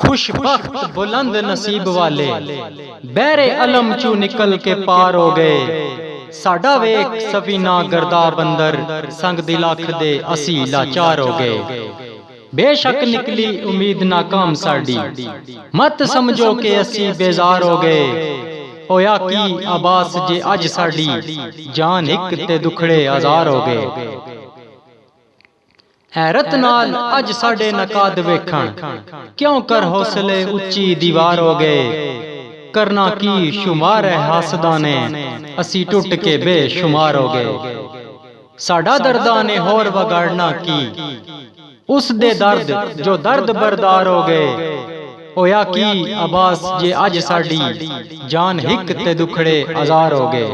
खुशबख्त बुलंद नसीब वाले बहरे अलम चू निकल के पार हो गए। साडा वेख सफीना गर्दा बंदर संग दिलख दे असी लाचार हो गए। बेशक निकली उम्मीद नाकाम साडी, मत समझो के असी बेजार हो गए। होया की आबास जे अज साडी, जान हिक ते दुखड़े हजार हो गए। हैरत नाल अज साडे नकाद वेखण, क्यों कर हौसले उच्ची दीवार हो गए। करना की शुमार है हासदा ने, असी टुट के बेशुमार हो गए। साडा दर्दा ने होर वगाड़ना की, उस दे दर्द जो दर्द बरदार हो गए। होया की आबास जे अज साडी, जान हिक ते दुखड़े हजार हो गए।